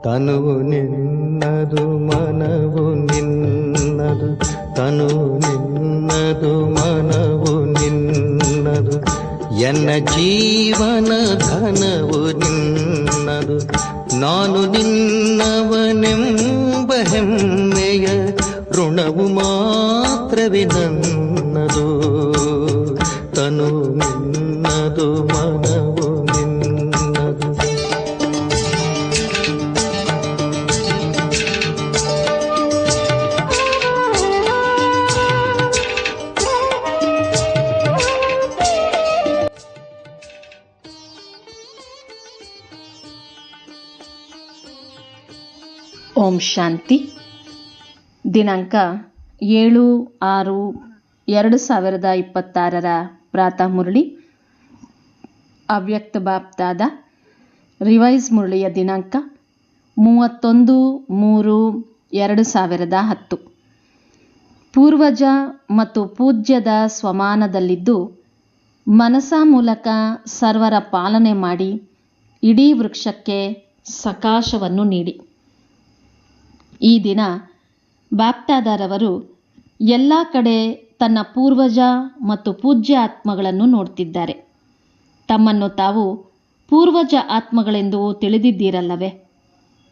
ತನುವು ನಿನ್ನದು ಮನವು ನಿನ್ನದು, ತನುವು ನಿನ್ನದು ಮನವು ನಿನ್ನದು, ಎನ್ನ ಜೀವನ ಧನವು ನಿನ್ನದು. ನಾನು ನಿನ್ನವನೆಂಬ ಹೆಮ್ಮೆಯ ಋಣವು ಮಾತ್ರವೇ ನನ್ನದು. ತನು ನಿನ್ನದು ಮನವು ನಿನ್ನದು. ಓಂ ಶಾಂತಿ. ದಿನಾಂಕ 7/6/2026 ಪ್ರಾತಃ ಮುರಳಿ. ಅವ್ಯಕ್ತ ಬಾಪ್ದಾದ ರಿವೈಸ್ ಮುರಳಿಯ ದಿನಾಂಕ 31/3/2010. ಪೂರ್ವಜ ಮತ್ತು ಪೂಜ್ಯದ ಸ್ವಮಾನದಲ್ಲಿದ್ದು ಮನಸ ಮೂಲಕ ಸರ್ವರ ಪಾಲನೆ ಮಾಡಿ ಇಡೀ ವೃಕ್ಷಕ್ಕೆ ಸಕಾಶವನ್ನು ನೀಡಿ. ಈ ದಿನ ಬಾಪ್ದಾದರವರು ಎಲ್ಲ ಕಡೆ ತನ್ನ ಪೂರ್ವಜ ಮತ್ತು ಪೂಜ್ಯ ಆತ್ಮಗಳನ್ನು ನೋಡ್ತಿದ್ದಾರೆ. ತಮ್ಮನ್ನು ತಾವು ಪೂರ್ವಜ ಆತ್ಮಗಳೆಂದು ತಿಳಿದಿದ್ದೀರಲ್ಲವೇ?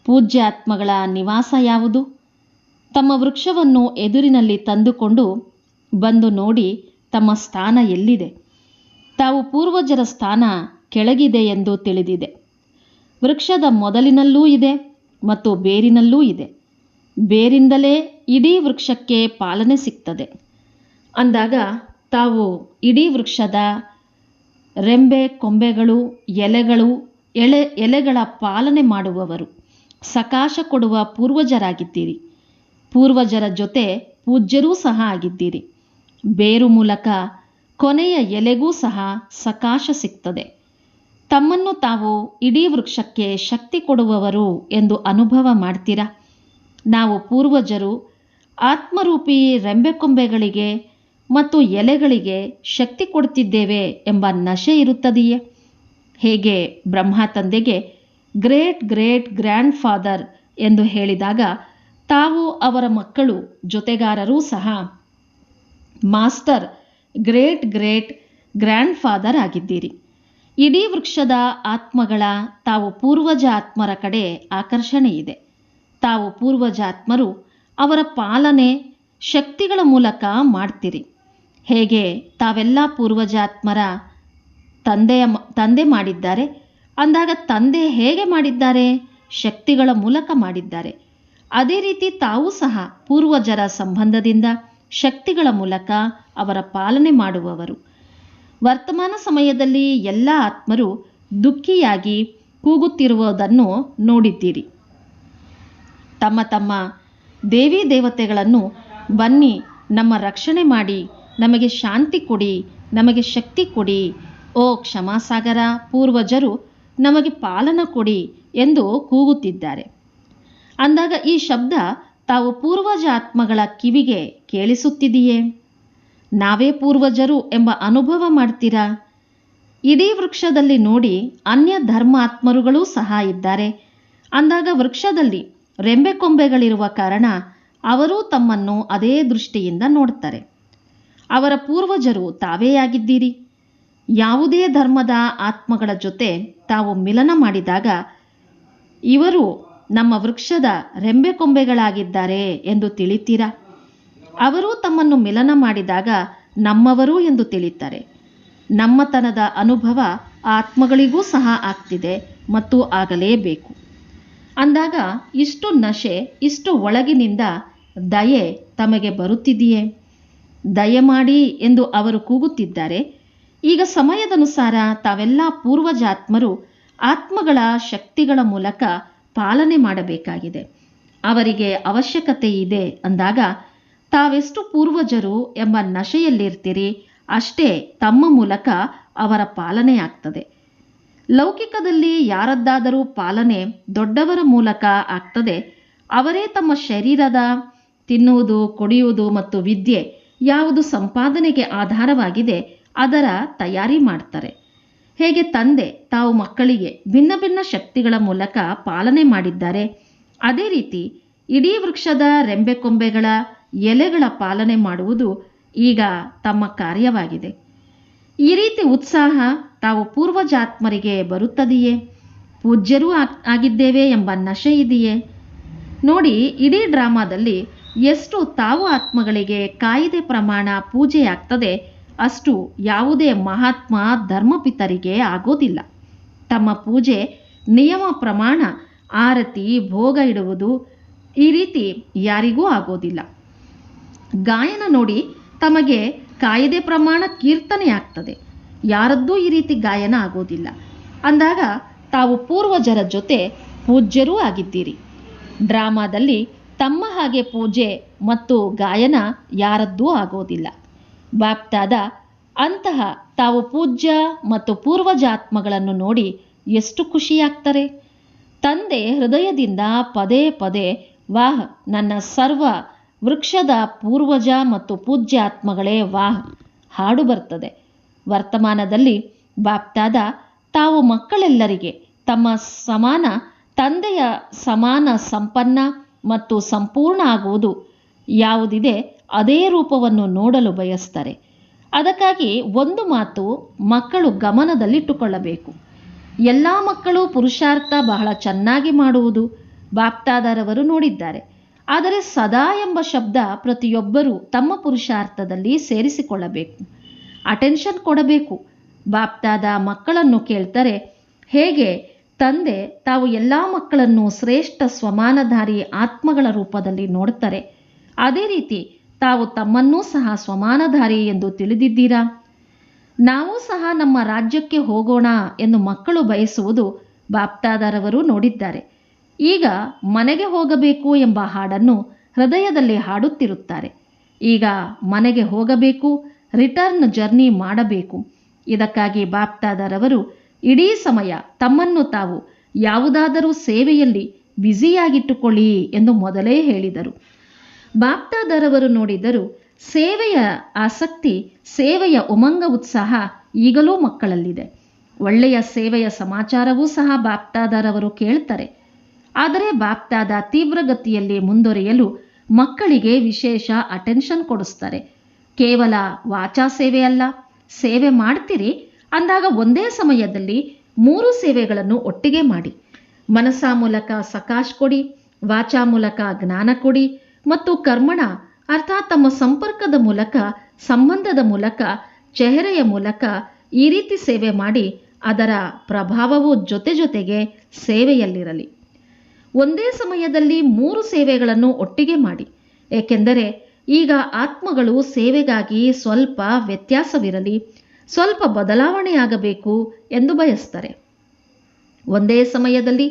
ಪೂಜ್ಯ ಆತ್ಮಗಳ ನಿವಾಸ ಯಾವುದು? ತಮ್ಮ ವೃಕ್ಷವನ್ನು ಎದುರಿನಲ್ಲಿ ತಂದುಕೊಂಡು ಬಂದು ನೋಡಿ ತಮ್ಮ ಸ್ಥಾನ ಎಲ್ಲಿದೆ. ತಾವು ಪೂರ್ವಜರ ಸ್ಥಾನ ಕೆಳಗಿದೆ ಎಂದು ತಿಳಿದಿದೆ. ವೃಕ್ಷದ ಮೊದಲಿನಲ್ಲೂ ಇದೆ ಮತ್ತು ಬೇರಿನಲ್ಲೂ ಇದೆ. ಬೇರಿಂದಲೇ ಇಡೀ ವೃಕ್ಷಕ್ಕೆ ಪಾಲನೆ ಸಿಗ್ತದೆ. ಅಂದಾಗ ತಾವು ಇಡೀ ವೃಕ್ಷದ ರೆಂಬೆ ಕೊಂಬೆಗಳು ಎಲೆಗಳ ಪಾಲನೆ ಮಾಡುವವರು, ಸಕಾಶ ಕೊಡುವ ಪೂರ್ವಜರಾಗಿದ್ದೀರಿ. ಪೂರ್ವಜರ ಜೊತೆ ಪೂಜ್ಯರೂ ಸಹ ಆಗಿದ್ದೀರಿ. ಬೇರು ಮೂಲಕ ಕೊನೆಯ ಎಲೆಗೂ ಸಹ ಸಕಾಶ ಸಿಗ್ತದೆ. ತಮ್ಮನ್ನು ತಾವು ಇಡೀ ವೃಕ್ಷಕ್ಕೆ ಶಕ್ತಿ ಕೊಡುವವರು ಎಂದು ಅನುಭವ ಮಾಡ್ತೀರಾ? ನಾವು ಪೂರ್ವಜರು ಆತ್ಮರೂಪಿ ರೆಂಬೆಕೊಂಬೆಗಳಿಗೆ ಮತ್ತು ಎಲೆಗಳಿಗೆ ಶಕ್ತಿ ಕೊಡ್ತಿದ್ದೇವೆ ಎಂಬ ನಶೆ ಇರುತ್ತದೆಯೇ? ಹೇಗೆ ಬ್ರಹ್ಮ ತಂದೆಗೆ ಗ್ರೇಟ್ ಗ್ರೇಟ್ ಗ್ರ್ಯಾಂಡ್ ಫಾದರ್ ಎಂದು ಹೇಳಿದಾಗ ತಾವು ಅವರ ಮಕ್ಕಳು ಜೊತೆಗಾರರೂ ಸಹ master great great grand father ಆಗಿದ್ದೀರಿ. ಇಡೀ ವೃಕ್ಷದ ಆತ್ಮಗಳ ತಾವು ಪೂರ್ವಜ ಆತ್ಮರ ಕಡೆ ಆಕರ್ಷಣೆ ಇದೆ. ತಾವು ಪೂರ್ವಜ ಆತ್ಮರು ಅವರ ಪಾಲನೆ ಶಕ್ತಿಗಳ ಮೂಲಕ ಮಾಡ್ತೀರಿ. ಹೇಗೆ ತಾವೆಲ್ಲ ಪೂರ್ವಜ ಆತ್ಮರ ತಂದೆ ಮಾಡಿದ್ದಾರೆ ಅಂದಾಗ ತಂದೆ ಹೇಗೆ ಮಾಡಿದ್ದಾರೆ? ಶಕ್ತಿಗಳ ಮೂಲಕ ಮಾಡಿದ್ದಾರೆ. ಅದೇ ರೀತಿ ತಾವು ಸಹ ಪೂರ್ವಜರ ಸಂಬಂಧದಿಂದ ಶಕ್ತಿಗಳ ಮೂಲಕ ಅವರ ಪಾಲನೆ ಮಾಡುವವರು. ವರ್ತಮಾನ ಸಮಯದಲ್ಲಿ ಎಲ್ಲ ಆತ್ಮರು ದುಃಖಿಯಾಗಿ ಕೂಗುತ್ತಿರುವುದನ್ನು ನೋಡಿದ್ದೀರಿ. ತಮ್ಮ ತಮ್ಮ ದೇವಿ ದೇವತೆಗಳನ್ನು ಬನ್ನಿ ನಮ್ಮ ರಕ್ಷಣೆ ಮಾಡಿ, ನಮಗೆ ಶಾಂತಿ ಕೊಡಿ, ನಮಗೆ ಶಕ್ತಿ ಕೊಡಿ, ಓ ಕ್ಷಮಾಸಾಗರ ಪೂರ್ವಜರು ನಮಗೆ ಪಾಲನ ಕೊಡಿ ಎಂದು ಕೂಗುತ್ತಿದ್ದಾರೆ. ಅಂದಾಗ ಈ ಶಬ್ದ ತಾವು ಪೂರ್ವಜ ಆತ್ಮಗಳ ಕಿವಿಗೆ ಕೇಳಿಸುತ್ತಿದೆಯೇ? ನಾವೇ ಪೂರ್ವಜರು ಎಂಬ ಅನುಭವ ಮಾಡ್ತೀರಾ? ಇಡೀ ವೃಕ್ಷದಲ್ಲಿ ನೋಡಿ ಅನ್ಯ ಧರ್ಮ ಆತ್ಮರುಗಳೂ ಸಹ ಇದ್ದಾರೆ. ಅಂದಾಗ ವೃಕ್ಷದಲ್ಲಿ ರೆಂಬೆಕೊಂಬೆಗಳಿರುವ ಕಾರಣ ಅವರೂ ತಮ್ಮನ್ನು ಅದೇ ದೃಷ್ಟಿಯಿಂದ ನೋಡ್ತಾರೆ. ಅವರ ಪೂರ್ವಜರು ತಾವೇ ಆಗಿದ್ದೀರಿ. ಯಾವುದೇ ಧರ್ಮದ ಆತ್ಮಗಳ ಜೊತೆ ತಾವು ಮಿಲನ ಮಾಡಿದಾಗ ಇವರು ನಮ್ಮ ವೃಕ್ಷದ ರೆಂಬೆಕೊಂಬೆಗಳಾಗಿದ್ದಾರೆ ಎಂದು ತಿಳಿತೀರಾ? ಅವರೂ ತಮ್ಮನ್ನು ಮಿಲನ ಮಾಡಿದಾಗ ನಮ್ಮವರು ಎಂದು ತಿಳಿತಾರೆ. ನಮ್ಮತನದ ಅನುಭವ ಆತ್ಮಗಳಿಗೂ ಸಹ ಆಗ್ತಿದೆ ಮತ್ತು ಆಗಲೇಬೇಕು. ಅಂದಾಗ ಇಷ್ಟು ನಶೆ, ಇಷ್ಟು ಒಳಗಿನಿಂದ ದಯೆ ತಮಗೆ ಬರುತ್ತಿದೆಯೇ? ದಯಮಾಡಿ ಎಂದು ಅವರು ಕೂಗುತ್ತಿದ್ದಾರೆ. ಈಗ ಸಮಯದನುಸಾರ ತಾವೆಲ್ಲ ಪೂರ್ವಜಾತ್ಮರು ಆತ್ಮಗಳ ಶಕ್ತಿಗಳ ಮೂಲಕ ಪಾಲನೆ ಮಾಡಬೇಕಾಗಿದೆ. ಅವರಿಗೆ ಅವಶ್ಯಕತೆ ಇದೆ ಅಂದಾಗ ತಾವೆಷ್ಟು ಪೂರ್ವಜರು ಎಂಬ ನಶೆಯಲ್ಲಿರ್ತೀರಿ, ಅಷ್ಟೇ ತಮ್ಮ ಮೂಲಕ ಅವರ ಪಾಲನೆ ಆಗ್ತದೆ. ಲೌಕಿಕದಲ್ಲಿ ಯಾರದ್ದಾದರೂ ಪಾಲನೆ ದೊಡ್ಡವರ ಮೂಲಕ ಆಗ್ತದೆ. ಅವರೇ ತಮ್ಮ ಶರೀರದ ತಿನ್ನುವುದು, ಕುಡಿಯುವುದು ಮತ್ತು ವಿದ್ಯೆ ಯಾವುದು ಸಂಪಾದನೆಗೆ ಆಧಾರವಾಗಿದೆ ಅದರ ತಯಾರಿ ಮಾಡ್ತಾರೆ. ಹೇಗೆ ತಂದೆ ತಾವು ಮಕ್ಕಳಿಗೆ ಭಿನ್ನ ಭಿನ್ನ ಶಕ್ತಿಗಳ ಮೂಲಕ ಪಾಲನೆ ಮಾಡಿದ್ದಾರೆ, ಅದೇ ರೀತಿ ಇಡೀ ವೃಕ್ಷದ ರೆಂಬೆಕೊಂಬೆಗಳ ಎಲೆಗಳ ಪಾಲನೆ ಮಾಡುವುದು ಈಗ ತಮ್ಮ ಕಾರ್ಯವಾಗಿದೆ. ಈ ರೀತಿ ಉತ್ಸಾಹ ತಾವು ಪೂರ್ವಜಾತ್ಮರಿಗೆ ಬರುತ್ತದೆಯೇ? ಪೂಜ್ಯರೂ ಆಗಿದ್ದೇವೆ ಎಂಬ ನಶೆ ಇದೆಯೇ? ನೋಡಿ, ಇಡೀ ಡ್ರಾಮಾದಲ್ಲಿ ಎಷ್ಟು ತಾವು ಆತ್ಮಗಳಿಗೆ ಕಾಯಿದೆ ಪ್ರಮಾಣ ಪೂಜೆಯಾಗ್ತದೆ, ಅಷ್ಟು ಯಾವುದೇ ಮಹಾತ್ಮ ಧರ್ಮಪಿತರಿಗೆ ಆಗೋದಿಲ್ಲ. ತಮ್ಮ ಪೂಜೆ ನಿಯಮ ಪ್ರಮಾಣ ಆರತಿ ಭೋಗ ಇಡುವುದು ಈ ರೀತಿ ಯಾರಿಗೂ ಆಗೋದಿಲ್ಲ. ಗಾಯನ ನೋಡಿ, ತಮಗೆ ಕಾಯಿದೆ ಪ್ರಮಾಣ ಕೀರ್ತನೆ ಆಗ್ತದೆ, ಯಾರದ್ದೂ ಈ ರೀತಿ ಗಾಯನ ಆಗೋದಿಲ್ಲ. ಅಂದಾಗ ತಾವು ಪೂರ್ವಜರ ಜೊತೆ ಪೂಜ್ಯರೂ ಆಗಿದ್ದೀರಿ. ಡ್ರಾಮಾದಲ್ಲಿ ತಮ್ಮ ಹಾಗೆ ಪೂಜೆ ಮತ್ತು ಗಾಯನ ಯಾರದ್ದೂ ಆಗೋದಿಲ್ಲ. ಬಾಪ್ದಾದ ಅಂತಹ ತಾವು ಪೂಜ್ಯ ಮತ್ತು ಪೂರ್ವಜಾತ್ಮಗಳನ್ನು ನೋಡಿ ಎಷ್ಟು ಖುಷಿಯಾಗ್ತಾರೆ. ತಂದೆ ಹೃದಯದಿಂದ ಪದೇ ಪದೇ ವಾಹ್, ನನ್ನ ಸರ್ವ ವೃಕ್ಷದ ಪೂರ್ವಜ ಮತ್ತು ಪೂಜ್ಯ ಆತ್ಮಗಳೇ ವಾಹ್ ಹಾಡು ಬರ್ತದೆ. ವರ್ತಮಾನದಲ್ಲಿ ಬಾಪ್ದಾದ ತಾವು ಮಕ್ಕಳೆಲ್ಲರಿಗೆ ತಮ್ಮ ಸಮಾನ ತಂದೆಯ ಸಮಾನ ಸಂಪನ್ನ ಮತ್ತು ಸಂಪೂರ್ಣ ಆಗುವುದು ಯಾವುದಿದೆ ಅದೇ ರೂಪವನ್ನು ನೋಡಲು ಬಯಸ್ತಾರೆ. ಅದಕ್ಕಾಗಿ ಒಂದು ಮಾತು ಮಕ್ಕಳು ಗಮನದಲ್ಲಿಟ್ಟುಕೊಳ್ಳಬೇಕು. ಎಲ್ಲ ಮಕ್ಕಳು ಪುರುಷಾರ್ಥ ಬಹಳ ಚೆನ್ನಾಗಿ ಮಾಡುವುದು ಬಾಪ್ದಾದರವರು ನೋಡಿದ್ದಾರೆ. ಆದರೆ ಸದಾ ಎಂಬ ಶಬ್ದ ಪ್ರತಿಯೊಬ್ಬರೂ ತಮ್ಮ ಪುರುಷಾರ್ಥದಲ್ಲಿ ಸೇರಿಸಿಕೊಳ್ಳಬೇಕು, ಅಟೆನ್ಷನ್ ಕೊಡಬೇಕು. ಬಾಪ್ದಾದ ಮಕ್ಕಳನ್ನು ಕೇಳ್ತಾರೆ, ಹೇಗೆ ತಂದೆ ತಾವು ಎಲ್ಲ ಮಕ್ಕಳನ್ನು ಶ್ರೇಷ್ಠ ಸ್ವಮಾನಧಾರಿ ಆತ್ಮಗಳ ರೂಪದಲ್ಲಿ ನೋಡ್ತಾರೆ, ಅದೇ ರೀತಿ ತಾವು ತಮ್ಮನ್ನೂ ಸಹ ಸ್ವಮಾನಧಾರಿ ಎಂದು ತಿಳಿದಿದ್ದೀರಾ? ನಾವು ಸಹ ನಮ್ಮ ರಾಜ್ಯಕ್ಕೆ ಹೋಗೋಣ ಎಂದು ಮಕ್ಕಳು ಬಯಸುವುದು ಬಾಪ್ದಾದರವರು ನೋಡಿದ್ದಾರೆ. ಈಗ ಮನೆಗೆ ಹೋಗಬೇಕು ಎಂಬ ಹಾಡನ್ನು ಹೃದಯದಲ್ಲಿ ಹಾಡುತ್ತಿರುತ್ತಾರೆ. ಈಗ ಮನೆಗೆ ಹೋಗಬೇಕು, ರಿಟರ್ನ್ ಜರ್ನಿ ಮಾಡಬೇಕು. ಇದಕ್ಕಾಗಿ ಬಾಪ್ದಾದರವರು ಇಡೀ ಸಮಯ ತಮ್ಮನ್ನು ತಾವು ಯಾವುದಾದರೂ ಸೇವೆಯಲ್ಲಿ ಬ್ಯುಸಿಯಾಗಿಟ್ಟುಕೊಳ್ಳಿ ಎಂದು ಮೊದಲೇ ಹೇಳಿದರು. ಬಾಪ್ದಾದರವರು ನೋಡಿದರು, ಸೇವೆಯ ಆಸಕ್ತಿ, ಸೇವೆಯ ಉಮಂಗ ಉತ್ಸಾಹ ಈಗಲೂ ಮಕ್ಕಳಲ್ಲಿದೆ. ಒಳ್ಳೆಯ ಸೇವೆಯ ಸಮಾಚಾರವೂ ಸಹ ಬಾಪ್ದಾದರವರು ಕೇಳ್ತಾರೆ. ಆದರೆ ಬಾಪ್ದಾದ ತೀವ್ರಗತಿಯಲ್ಲಿ ಮುಂದುವರಿಯಲು ಮಕ್ಕಳಿಗೆ ವಿಶೇಷ ಅಟೆನ್ಷನ್ ಕೊಡಿಸ್ತಾರೆ. ಕೇವಲ ವಾಚಾ ಸೇವೆ ಅಲ್ಲ, ಸೇವೆ ಮಾಡ್ತೀರಿ ಅಂದಾಗ ಒಂದೇ ಸಮಯದಲ್ಲಿ 3 ಸೇವೆಗಳನ್ನು ಒಟ್ಟಿಗೆ ಮಾಡಿ. ಮನಸ್ಸಾ ಮೂಲಕ ಸಕಾಶ್ ಕೊಡಿ, ವಾಚಾ ಮೂಲಕ ಜ್ಞಾನ ಕೊಡಿ ಮತ್ತು ಕರ್ಮಣ ಅರ್ಥಾತ್ ತಮ್ಮ ಸಂಪರ್ಕದ ಮೂಲಕ, ಸಂಬಂಧದ ಮೂಲಕ, ಚೆಹರೆಯ ಮೂಲಕ ಈ ರೀತಿ ಸೇವೆ ಮಾಡಿ ಅದರ ಪ್ರಭಾವವು ಜೊತೆ ಜೊತೆಗೆ ಸೇವೆಯಲ್ಲಿರಲಿ. ಒಂದೇ ಸಮಯದಲ್ಲಿ 3 ಸೇವೆಗಳನ್ನು ಒಟ್ಟಿಗೆ ಮಾಡಿ. ಏಕೆಂದರೆ ಈಗ ಆತ್ಮಗಳು ಸೇವೆಗಾಗಿ ಸ್ವಲ್ಪ ವ್ಯತ್ಯಾಸವಿರಲಿ, ಸ್ವಲ್ಪ ಬದಲಾವಣೆಯಾಗಬೇಕು ಎಂದು ಬಯಸ್ತಾರೆ. ಒಂದೇ ಸಮಯದಲ್ಲಿ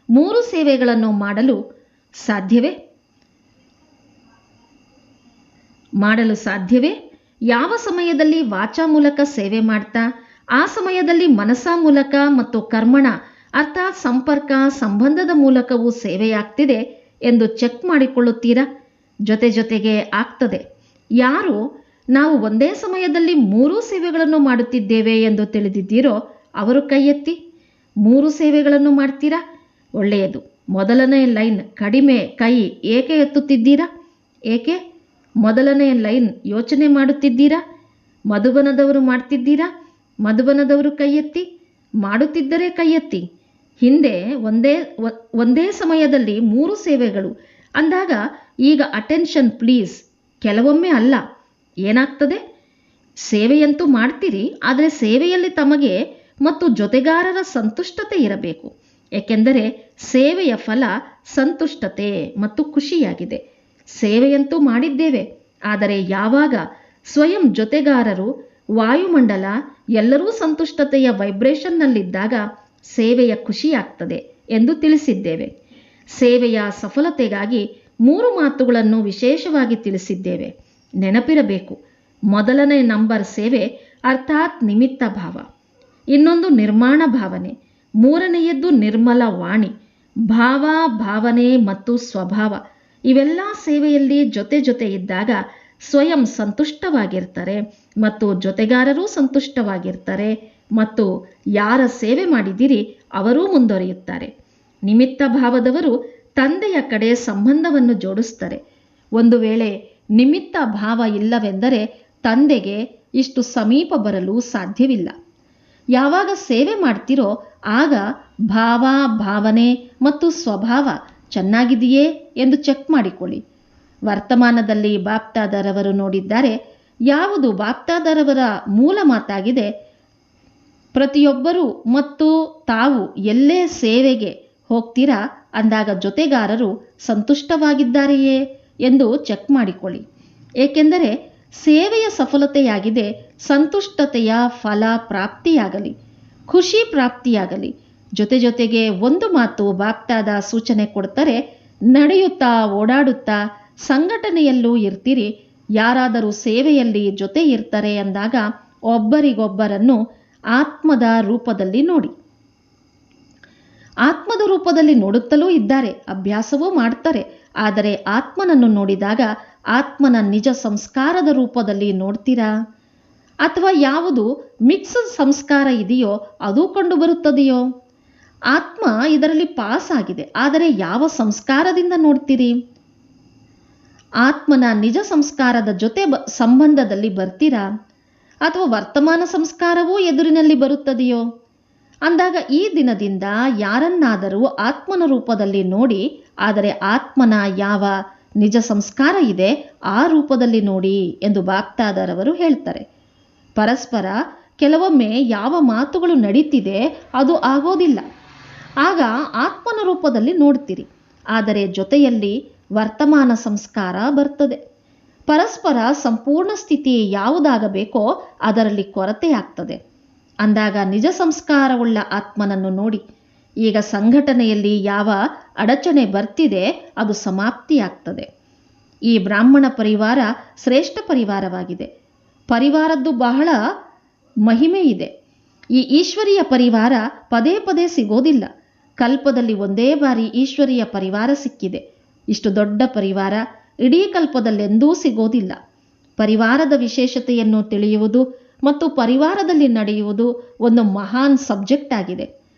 3 ಸೇವೆಗಳನ್ನು ಮಾಡಲು ಸಾಧ್ಯವೇ? ಯಾವ ಸಮಯದಲ್ಲಿ ವಾಚಾ ಮೂಲಕ ಸೇವೆ ಮಾಡ್ತಾ, ಆ ಸಮಯದಲ್ಲಿ ಮನಸ್ಸಾ ಮೂಲಕ ಮತ್ತು ಕರ್ಮಣ ಅರ್ಥಾತ್ ಸಂಪರ್ಕ ಸಂಬಂಧದ ಮೂಲಕವೂ ಸೇವೆಯಾಗ್ತಿದೆ ಎಂದು ಚೆಕ್ ಮಾಡಿಕೊಳ್ಳುತ್ತೀರಾ? ಜೊತೆ ಜೊತೆಗೆ ಆಗ್ತದೆ. ಯಾರು ನಾವು ಒಂದೇ ಸಮಯದಲ್ಲಿ 3 ಸೇವೆಗಳನ್ನು ಮಾಡುತ್ತಿದ್ದೇವೆ ಎಂದು ತಿಳಿದಿದ್ದೀರೋ ಅವರು ಕೈ ಎತ್ತಿ. 3 ಸೇವೆಗಳನ್ನು ಮಾಡ್ತೀರಾ? ಒಳ್ಳೆಯದು. ಮೊದಲನೇ ಲೈನ್ ಕಡಿಮೆ ಕೈ ಏಕೆ ಎತ್ತುತ್ತಿದ್ದೀರಾ? ಏಕೆ? ಮೊದಲನೇ ಲೈನ್ ಯೋಚನೆ ಮಾಡುತ್ತಿದ್ದೀರಾ? ಮಧುಬನದವರು ಮಾಡ್ತಿದ್ದೀರಾ? ಮಧುಬನದವರು ಕೈ ಎತ್ತಿ. ಮಾಡುತ್ತಿದ್ದರೆ ಕೈ ಎತ್ತಿ. ಹಿಂದೆ ಒಂದೇ ಸಮಯದಲ್ಲಿ 3 ಸೇವೆಗಳು ಅಂದಾಗ ಈಗ ಅಟೆನ್ಷನ್ ಪ್ಲೀಸ್. ಕೆಲವೊಮ್ಮೆ ಅಲ್ಲ, ಏನಾಗ್ತದೆ? ಸೇವೆಯಂತೂ ಮಾಡ್ತೀರಿ, ಆದರೆ ಸೇವೆಯಲ್ಲಿ ತಮಗೆ ಮತ್ತು ಜೊತೆಗಾರರ ಸಂತುಷ್ಟತೆ ಇರಬೇಕು. ಏಕೆಂದರೆ ಸೇವೆಯ ಫಲ ಸಂತುಷ್ಟತೆ ಮತ್ತು ಖುಷಿಯಾಗಿದೆ. ಸೇವೆಯಂತೂ ಮಾಡಿದ್ದೇವೆ, ಆದರೆ ಯಾವಾಗ ಸ್ವಯಂ ಜೊತೆಗಾರರು, ವಾಯುಮಂಡಲ ಎಲ್ಲರೂ ಸಂತುಷ್ಟತೆಯ ವೈಬ್ರೇಷನ್ನಲ್ಲಿದ್ದಾಗ ಸೇವೆಯ ಖುಷಿಯಾಗ್ತದೆ ಎಂದು ತಿಳಿಸಿದ್ದೇವೆ. ಸೇವೆಯ ಸಫಲತೆಗಾಗಿ 3 ಮಾತುಗಳನ್ನು ವಿಶೇಷವಾಗಿ ತಿಳಿಸಿದ್ದೇವೆ, ನೆನಪಿರಬೇಕು. ಮೊದಲನೇ ನಂಬರ್ ಸೇವೆ ಅರ್ಥಾತ್ ನಿಮಿತ್ತ ಭಾವ, ಇನ್ನೊಂದು ನಿರ್ಮಾಣ ಭಾವನೆ, 3ನೆಯದ್ದು ನಿರ್ಮಲ ವಾಣಿ. ಭಾವ, ಭಾವನೆ ಮತ್ತು ಸ್ವಭಾವ ಇವೆಲ್ಲ ಸೇವೆಯಲ್ಲಿ ಜೊತೆ ಜೊತೆ ಇದ್ದಾಗ ಸ್ವಯಂ ಸಂತುಷ್ಟವಾಗಿರ್ತಾರೆ ಮತ್ತು ಜೊತೆಗಾರರೂ ಸಂತುಷ್ಟವಾಗಿರ್ತಾರೆ ಮತ್ತು ಯಾರ ಸೇವೆ ಮಾಡಿದಿರಿ ಅವರೂ ಮುಂದುವರಿಯುತ್ತಾರೆ. ನಿಮಿತ್ತ ಭಾವದವರು ತಂದೆಯ ಕಡೆ ಸಂಬಂಧವನ್ನು ಜೋಡಿಸ್ತಾರೆ. ಒಂದು ವೇಳೆ ನಿಮಿತ್ತ ಭಾವ ಇಲ್ಲವೆಂದರೆ ತಂದೆಗೆ ಇಷ್ಟು ಸಮೀಪ ಬರಲು ಸಾಧ್ಯವಿಲ್ಲ. ಯಾವಾಗ ಸೇವೆ ಮಾಡ್ತಿರೋ ಆಗ ಭಾವ, ಭಾವನೆ ಮತ್ತು ಸ್ವಭಾವ ಚೆನ್ನಾಗಿದೆಯೇ ಎಂದು ಚೆಕ್ ಮಾಡಿಕೊಳ್ಳಿ. ವರ್ತಮಾನದಲ್ಲಿ ಬಾಪ್ತಾದರವರು ನೋಡಿದ್ದಾರೆ. ಯಾವುದು ಬಾಪ್ತಾದರವರ ಮೂಲ ಮಾತಾಗಿದೆ, ಪ್ರತಿಯೊಬ್ಬರೂ ಮತ್ತು ತಾವು ಎಲ್ಲೇ ಸೇವೆಗೆ ಹೋಗ್ತೀರಾ ಅಂದಾಗ ಜೊತೆಗಾರರು ಸಂತುಷ್ಟವಾಗಿದ್ದಾರೆಯೇ ಎಂದು ಚೆಕ್ ಮಾಡಿಕೊಳ್ಳಿ. ಏಕೆಂದರೆ ಸೇವೆಯ ಸಫಲತೆಯಾಗಿದೆ ಸಂತುಷ್ಟತೆಯ ಫಲ ಪ್ರಾಪ್ತಿಯಾಗಲಿ, ಖುಷಿ ಪ್ರಾಪ್ತಿಯಾಗಲಿ. ಜೊತೆಗೆ ಒಂದು ಮಾತು ಬಾಪ್ತಾದ ಸೂಚನೆ ಕೊಡ್ತಾರೆ, ನಡೆಯುತ್ತಾ ಓಡಾಡುತ್ತಾ ಸಂಘಟನೆಯಲ್ಲೂ ಇರ್ತೀರಿ. ಯಾರಾದರೂ ಸೇವೆಯಲ್ಲಿ ಜೊತೆ ಇರ್ತಾರೆ ಅಂದಾಗ ಒಬ್ಬರಿಗೊಬ್ಬರನ್ನು ಆತ್ಮದ ರೂಪದಲ್ಲಿ ನೋಡಿ. ಆತ್ಮದ ರೂಪದಲ್ಲಿ ನೋಡುತ್ತಲೂ ಇದ್ದಾರೆ, ಅಭ್ಯಾಸವೂ ಮಾಡ್ತಾರೆ. ಆದರೆ ಆತ್ಮನನ್ನು ನೋಡಿದಾಗ ಆತ್ಮನ ನಿಜ ಸಂಸ್ಕಾರದ ರೂಪದಲ್ಲಿ ನೋಡ್ತೀರಾ? ಅಥವಾ ಯಾವುದು ಮಿಕ್ಸ್ಡ್ ಸಂಸ್ಕಾರ ಇದೆಯೋ ಅದು ಕಂಡು ಬರುತ್ತದೆಯೋ? ಆತ್ಮ ಇದರಲ್ಲಿ ಪಾಸ್ ಆಗಿದೆ, ಆದರೆ ಯಾವ ಸಂಸ್ಕಾರದಿಂದ ನೋಡ್ತೀರಿ? ಆತ್ಮನ ನಿಜ ಸಂಸ್ಕಾರದ ಜೊತೆ ಸಂಬಂಧದಲ್ಲಿ ಬರ್ತೀರಾ? ಅಥವಾ ವರ್ತಮಾನ ಸಂಸ್ಕಾರವೂ ಎದುರಿನಲ್ಲಿ ಬರುತ್ತದೆಯೋ? ಅಂದಾಗ ಈ ದಿನದಿಂದ ಯಾರನ್ನಾದರೂ ಆತ್ಮನ ರೂಪದಲ್ಲಿ ನೋಡಿ, ಆದರೆ ಆತ್ಮನ ಯಾವ ನಿಜ ಸಂಸ್ಕಾರ ಇದೆ ಆ ರೂಪದಲ್ಲಿ ನೋಡಿ ಎಂದು ಬಾಪ್ತಾದರವರು ಹೇಳ್ತಾರೆ. ಪರಸ್ಪರ ಕೆಲವೊಮ್ಮೆ ಯಾವ ಮಾತುಗಳು ನಡೀತಿದೆ ಅದು ಆಗೋದಿಲ್ಲ, ಆಗ ಆತ್ಮನ ರೂಪದಲ್ಲಿ ನೋಡ್ತೀರಿ. ಆದರೆ ಜೊತೆಯಲ್ಲಿ ವರ್ತಮಾನ ಸಂಸ್ಕಾರ ಬರ್ತದೆ. ಪರಸ್ಪರ ಸಂಪೂರ್ಣ ಸ್ಥಿತಿ ಯಾವುದಾಗಬೇಕೋ ಅದರಲ್ಲಿ ಕೊರತೆ ಆಗ್ತದೆ. ಅಂದಾಗ ನಿಜ ಸಂಸ್ಕಾರವುಳ್ಳ ಆತ್ಮನನ್ನು ನೋಡಿ. ಈಗ ಸಂಘಟನೆಯಲ್ಲಿ ಯಾವ ಅಡಚಣೆ ಬರ್ತಿದೆ ಅದು ಸಮಾಪ್ತಿಯಾಗ್ತದೆ. ಈ ಬ್ರಾಹ್ಮಣ ಪರಿವಾರ ಶ್ರೇಷ್ಠ ಪರಿವಾರವಾಗಿದೆ. ಪರಿವಾರದ್ದು ಬಹಳ ಮಹಿಮೆ ಇದೆ. ಈ ಈಶ್ವರೀಯ ಪರಿವಾರ ಪದೇ ಪದೇ ಸಿಗೋದಿಲ್ಲ. ಕಲ್ಪದಲ್ಲಿ ಒಂದೇ ಬಾರಿ ಈಶ್ವರೀಯ ಪರಿವಾರ ಸಿಕ್ಕಿದೆ. ಇಷ್ಟು ದೊಡ್ಡ ಪರಿವಾರ ಇಡೀ ಕಲ್ಪದಲ್ಲೆಂದೂ ಸಿಗೋದಿಲ್ಲ. ಪರಿವಾರದ ವಿಶೇಷತೆಯನ್ನು ತಿಳಿಯುವುದು ಮತ್ತು ಪರಿವಾರದಲ್ಲಿ ನಡೆಯುವುದು ಒಂದು ಮಹಾನ್ ಸಬ್ಜೆಕ್ಟ್ ಆಗಿದೆ.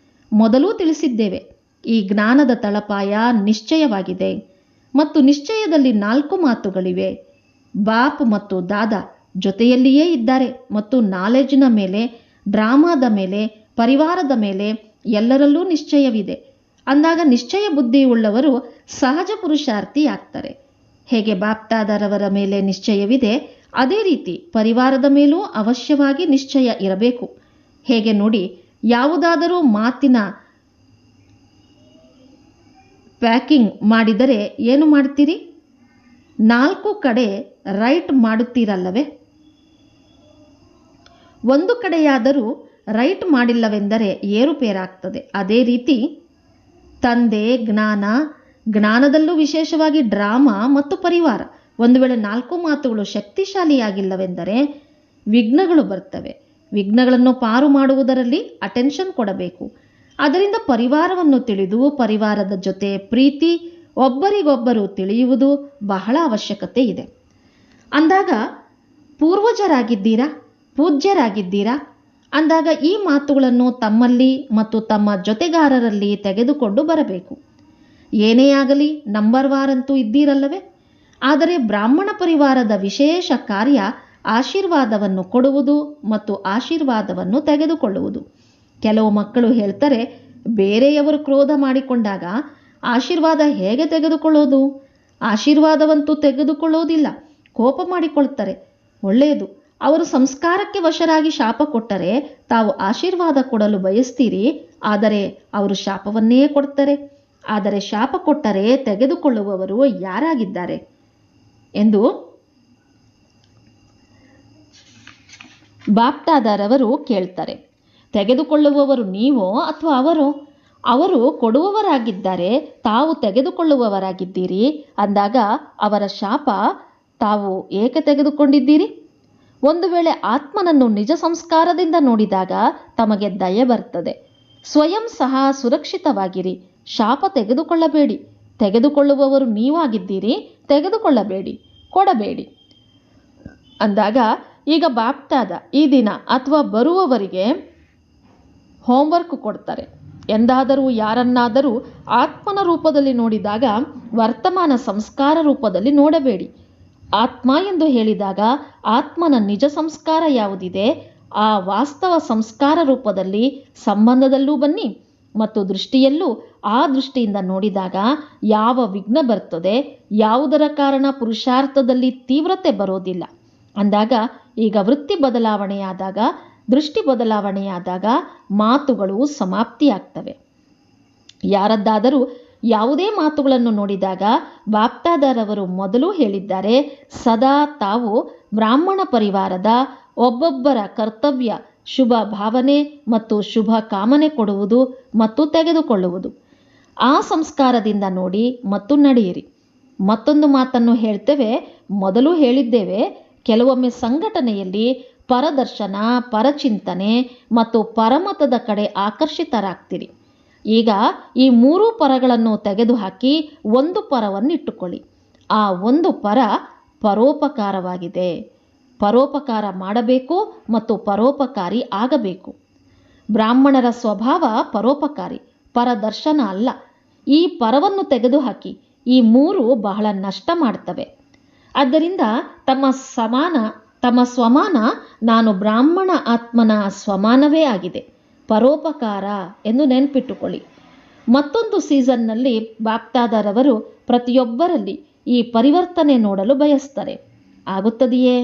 ಮೊದಲೂ ತಿಳಿಸಿದ್ದೇವೆ, ಈ ಜ್ಞಾನದ ತಳಪಾಯ ನಿಶ್ಚಯವಾಗಿದೆ ಮತ್ತು ನಿಶ್ಚಯದಲ್ಲಿ 4 ಮಾತುಗಳಿವೆ. ಬಾಪ್ ಮತ್ತು ದಾದಾ ಜೊತೆಯಲ್ಲಿಯೇ ಇದ್ದಾರೆ ಮತ್ತು ನಾಲೆಜ್ನ ಮೇಲೆ, ಡ್ರಾಮಾದ ಮೇಲೆ, ಪರಿವಾರದ ಮೇಲೆ ಎಲ್ಲರಲ್ಲೂ ನಿಶ್ಚಯವಿದೆ. ಅಂದಾಗ ನಿಶ್ಚಯ ಬುದ್ಧಿಯುಳ್ಳವರು ಸಹಜ ಪುರುಷಾರ್ಥಿ ಆಗ್ತಾರೆ. ಹೇಗೆ ಬಾಪ್ತಾದರವರ ಮೇಲೆ ನಿಶ್ಚಯವಿದೆ ಅದೇ ರೀತಿ ಪರಿವಾರದ ಮೇಲೂ ಅವಶ್ಯವಾಗಿ ನಿಶ್ಚಯ ಇರಬೇಕು. ಹೇಗೆ ನೋಡಿ, ಯಾವುದಾದರೂ ಮಾತಿನ ಪ್ಯಾಕಿಂಗ್ ಮಾಡಿದರೆ ಏನು ಮಾಡ್ತೀರಿ? 4 ಕಡೆ ರೈಟ್ ಮಾಡುತ್ತೀರಲ್ಲವೇ? ಒಂದು ಕಡೆಯಾದರೂ ರೈಟ್ ಮಾಡಿಲ್ಲವೆಂದರೆ ಏರುಪೇರಾಗ್ತದೆ. ಅದೇ ರೀತಿ ತಂದೆ, ಜ್ಞಾನದಲ್ಲೂ ವಿಶೇಷವಾಗಿ ಡ್ರಾಮಾ ಮತ್ತು ಪರಿವಾರ, ಒಂದು ವೇಳೆ 4 ಮಾತುಗಳು ಶಕ್ತಿಶಾಲಿಯಾಗಿಲ್ಲವೆಂದರೆ ವಿಘ್ನಗಳು ಬರ್ತವೆ. ವಿಘ್ನಗಳನ್ನು ಪಾರು ಮಾಡುವುದರಲ್ಲಿ ಅಟೆನ್ಷನ್ ಕೊಡಬೇಕು. ಅದರಿಂದ ಪರಿವಾರವನ್ನು ತಿಳಿದು ಪರಿವಾರದ ಜೊತೆ ಪ್ರೀತಿ, ಒಬ್ಬರಿಗೊಬ್ಬರು ತಿಳಿಯುವುದು ಬಹಳ ಅವಶ್ಯಕತೆ ಇದೆ. ಅಂದಾಗ ಪೂರ್ವಜರಾಗಿದ್ದೀರಾ, ಪೂಜ್ಯರಾಗಿದ್ದೀರಾ ಅಂದಾಗ ಈ ಮಾತುಗಳನ್ನು ತಮ್ಮಲ್ಲಿ ಮತ್ತು ತಮ್ಮ ಜೊತೆಗಾರರಲ್ಲಿ ತೆಗೆದುಕೊಂಡು ಬರಬೇಕು. ಏನೇ ಆಗಲಿ ನಂಬರ್ ವಾರಂತೂ ಇದ್ದೀರಲ್ಲವೇ? ಆದರೆ ಬ್ರಾಹ್ಮಣ ಪರಿವಾರದ ವಿಶೇಷ ಕಾರ್ಯ ಆಶೀರ್ವಾದವನ್ನು ಕೊಡುವುದು ಮತ್ತು ಆಶೀರ್ವಾದವನ್ನು ತೆಗೆದುಕೊಳ್ಳುವುದು. ಕೆಲವು ಮಕ್ಕಳು ಹೇಳ್ತಾರೆ, ಬೇರೆಯವರು ಕ್ರೋಧ ಮಾಡಿಕೊಂಡಾಗ ಆಶೀರ್ವಾದ ಹೇಗೆ ತೆಗೆದುಕೊಳ್ಳೋದು? ಆಶೀರ್ವಾದವಂತೂ ತೆಗೆದುಕೊಳ್ಳೋದಿಲ್ಲ, ಕೋಪ ಮಾಡಿಕೊಳ್ತಾರೆ. ಒಳ್ಳೆಯದು, ಅವರು ಸಂಸ್ಕಾರಕ್ಕೆ ವಶರಾಗಿ ಶಾಪ ಕೊಟ್ಟರೆ ತಾವು ಆಶೀರ್ವಾದ ಕೊಡಲು ಬಯಸ್ತೀರಿ, ಆದರೆ ಅವರು ಶಾಪವನ್ನೇ ಕೊಡ್ತಾರೆ. ಆದರೆ ಶಾಪ ಕೊಟ್ಟರೆ ತೆಗೆದುಕೊಳ್ಳುವವರು ಯಾರಾಗಿದ್ದಾರೆ ಎಂದು ಬಾಪ್ತಾದರವರು ಕೇಳ್ತಾರೆ. ತೆಗೆದುಕೊಳ್ಳುವವರು ನೀವೋ ಅಥವಾ ಅವರು ಕೊಡುವವರಾಗಿದ್ದಾರೆ, ತಾವು ತೆಗೆದುಕೊಳ್ಳುವವರಾಗಿದ್ದೀರಿ ಅಂದಾಗ ಅವರ ಶಾಪ ತಾವು ಏಕೆ ತೆಗೆದುಕೊಂಡಿದ್ದೀರಿ? ಒಂದು ವೇಳೆ ಆತ್ಮನನ್ನು ನಿಜ ಸಂಸ್ಕಾರದಿಂದ ನೋಡಿದಾಗ ತಮಗೆ ದಯೆ ಬರ್ತದೆ. ಸ್ವಯಂ ಸಹ ಸುರಕ್ಷಿತವಾಗಿರಿ, ಶಾಪ ತೆಗೆದುಕೊಳ್ಳಬೇಡಿ. ತೆಗೆದುಕೊಳ್ಳುವವರು ನೀವಾಗಿದ್ದೀರಿ, ತೆಗೆದುಕೊಳ್ಳಬೇಡಿ, ಕೊಡಬೇಡಿ ಅಂದಾಗ ಈಗ ಬಾಪ್ತಾದ ಈ ದಿನ ಅಥವಾ ಬರುವವರಿಗೆ ಹೋಮ್ವರ್ಕ್ ಕೊಡ್ತಾರೆ. ಎಂದಾದರೂ ಯಾರನ್ನಾದರೂ ಆತ್ಮನ ರೂಪದಲ್ಲಿ ನೋಡಿದಾಗ ವರ್ತಮಾನ ಸಂಸ್ಕಾರ ರೂಪದಲ್ಲಿ ನೋಡಬೇಡಿ. ಆತ್ಮ ಎಂದು ಹೇಳಿದಾಗ ಆತ್ಮನ ನಿಜ ಸಂಸ್ಕಾರ ಯಾವುದಿದೆ ಆ ವಾಸ್ತವ ಸಂಸ್ಕಾರ ರೂಪದಲ್ಲಿ ಸಂಬಂಧದಲ್ಲೂ ಬನ್ನಿ ಮತ್ತು ದೃಷ್ಟಿಯಲ್ಲೂ ಆ ದೃಷ್ಟಿಯಿಂದ ನೋಡಿದಾಗ ಯಾವ ವಿಘ್ನ ಬರ್ತದೆ, ಯಾವುದರ ಕಾರಣ ಪುರುಷಾರ್ಥದಲ್ಲಿ ತೀವ್ರತೆ ಬರೋದಿಲ್ಲ. ಅಂದಾಗ ಈಗ ವೃತ್ತಿ ಬದಲಾವಣೆಯಾದಾಗ, ದೃಷ್ಟಿ ಬದಲಾವಣೆಯಾದಾಗ ಮಾತುಗಳು ಸಮಾಪ್ತಿಯಾಗ್ತವೆ. ಯಾರದ್ದಾದರೂ ಯಾವುದೇ ಮಾತುಗಳನ್ನು ನೋಡಿದಾಗ ಬಾಪ್ದಾದರವರು ಮೊದಲು ಹೇಳಿದ್ದಾರೆ, ಸದಾ ತಾವು ಬ್ರಾಹ್ಮಣ ಪರಿವಾರದ ಒಬ್ಬೊಬ್ಬರ ಕರ್ತವ್ಯ ಶುಭ ಭಾವನೆ ಮತ್ತು ಶುಭ ಕಾಮನೆ ಕೊಡುವುದು ಮತ್ತು ತೆಗೆದುಕೊಳ್ಳುವುದು. ಆ ಸಂಸ್ಕಾರದಿಂದ ನೋಡಿ ಮತ್ತು ನಡೆಯಿರಿ. ಮತ್ತೊಂದು ಮಾತನ್ನು ಹೇಳ್ತೇವೆ, ಮೊದಲು ಹೇಳಿದ್ದೇವೆ, ಕೆಲವೊಮ್ಮೆ ಸಂಘಟನೆಯಲ್ಲಿ ಪರದರ್ಶನ, ಪರಚಿಂತನೆ ಮತ್ತು ಪರಮತದ ಕಡೆ ಆಕರ್ಷಿತರಾಗ್ತೀರಿ. ಈಗ ಈ 3 ಪರಗಳನ್ನು ತೆಗೆದುಹಾಕಿ ಒಂದು ಪರವನ್ನಿಟ್ಟುಕೊಳ್ಳಿ. ಆ ಒಂದು ಪರ ಪರೋಪಕಾರವಾಗಿದೆ. ಪರೋಪಕಾರ ಮಾಡಬೇಕು ಮತ್ತು ಪರೋಪಕಾರಿ ಆಗಬೇಕು. ಬ್ರಾಹ್ಮಣರ ಸ್ವಭಾವ ಪರೋಪಕಾರಿ, ಪರದರ್ಶನ ಅಲ್ಲ. ಈ ಪರವನ್ನು ತೆಗೆದುಹಾಕಿ. ಈ 3 ಬಹಳ ನಷ್ಟ ಮಾಡ್ತವೆ. ಆದ್ದರಿಂದ ತಮ್ಮ ಸ್ವಮಾನ ನಾನು ಬ್ರಾಹ್ಮಣ ಆತ್ಮನ ಸ್ವಮಾನವೇ ಆಗಿದೆ, ಪರೋಪಕಾರ ಎಂದು ನೆನಪಿಟ್ಟುಕೊಳ್ಳಿ. ಮತ್ತೊಂದು ಸೀಸನ್ನಲ್ಲಿ ಬಾಪ್ದಾದರವರು ಪ್ರತಿಯೊಬ್ಬರಲ್ಲಿ ಈ ಪರಿವರ್ತನೆ ನೋಡಲು ಬಯಸ್ತಾರೆ. ಆಗುತ್ತದೆಯೇ?